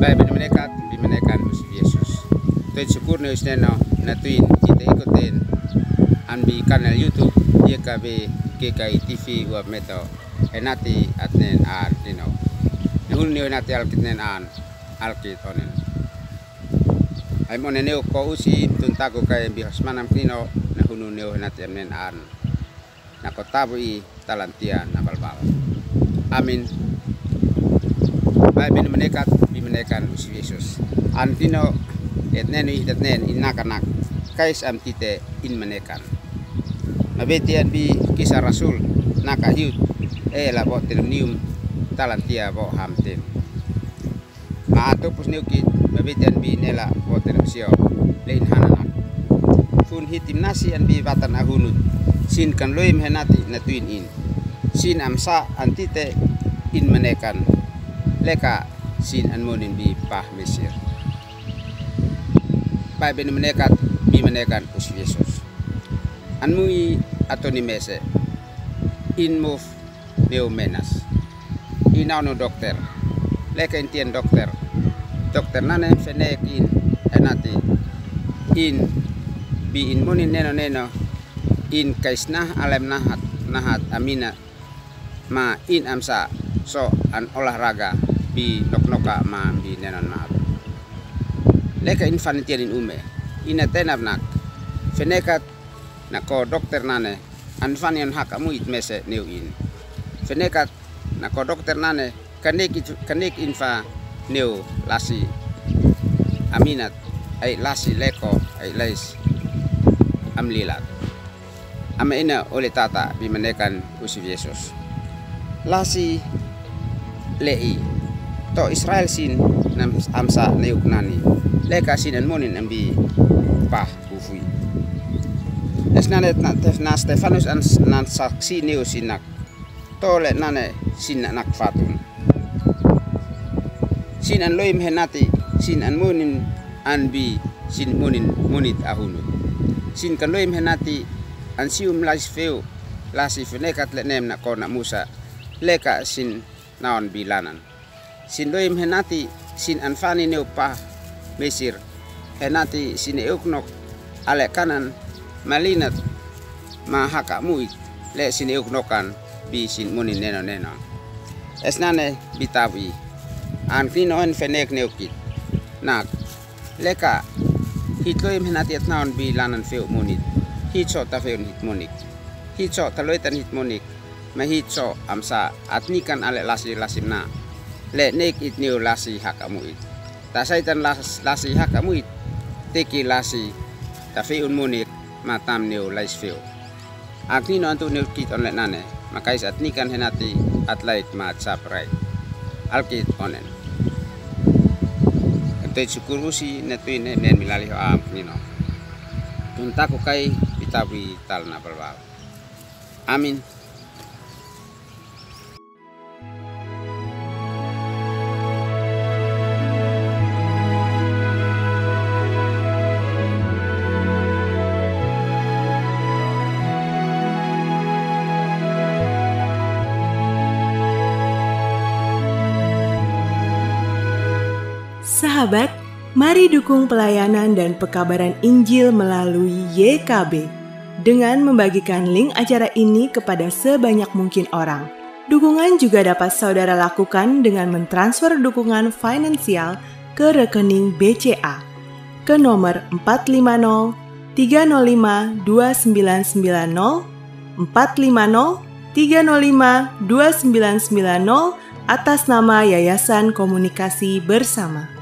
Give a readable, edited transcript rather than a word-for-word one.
Päivän menekan Yesus. Tuin syukur neus neno na tuin kita ikutin anbi kanal YouTube YKB KKI TV wab meto enati atnen an dino. Nehun neo nati alkit nen an alkit onen. Ay mo neo ko usi tuntago kay bihas manam kino nehunu neo nati atnen an. Nakotabu I talantia nabalbal. Amin. Päivän menekan Yesus. Antino etnen idatnen inakanak kais am tite in menekan. Mabetian bi kisah Rasul nakahiut la bo telunium talantia bo hamten. Maato pus neukit mabetian bi nela bo telumsio lein hananak. Fun hitim nasi an bi batan ahunut sin kan loim henati natuin in. Sin amsa antite in menekan leka sin anmonin bi pah Mesir. Päivän menekan Yesus. Anmui atoni mese in move neo menas. Inauno dokter. Leka intien dokter. Dokter nane fenek in enati in bi in monin neno in kaisnah alem nahat amina ma in amsa so an olahraga bi noknoka ma bi nenon maaf. Leka infanitian in ume ina tenabnak fenekat nako dokter nane anfanian haka muit mese neu in fenekat nako dokter nane kanek infa neu lasi aminat ay lasi leko ay lais amlilat ama ina oleh tata bi menekan Yesus lasi lei to Israel sin nam amsa neuk nani leka sinan monin ambi pah ufui esnanet na Stefanus nan saksi neu sinak tole nane sinak fatun sinan loim henati sinan monin anbi sin monin monit ahunut sin kan loim henati ansium lasfeu lasi fenekat lenem na kona Musa leka sin naon bilanan sin loim henati sin anfani neu pah Mesir henati sin euknok ale kanan malinat mahaka muit le sin euknokan bi sin munin neno esnane bitawi an kinoen fenek neukit nak leka hitloim henati etnaon bilanan feu munit hitso ta feun hit monik hitso taloitan hit monik mahitso amsa atnikan ale lasi lasimna le nek it neu lasi hakamuit tasaitan lasi hakamuit teki lasi tafeun munik matam neu lais feu aknino antu neu kit on le nane makais atnikan henati atlait mat saprai alkit onen ente syukurusi netuin nen milali ho am nino tuntaku kai bitawi talna balbal amin. Sahabat, mari dukung pelayanan dan pekabaran Injil melalui YKB dengan membagikan link acara ini kepada sebanyak mungkin orang. Dukungan juga dapat saudara lakukan dengan mentransfer dukungan finansial ke rekening BCA ke nomor 450 305 2990 450 305 2990 atas nama Yayasan Komunikasi Bersama.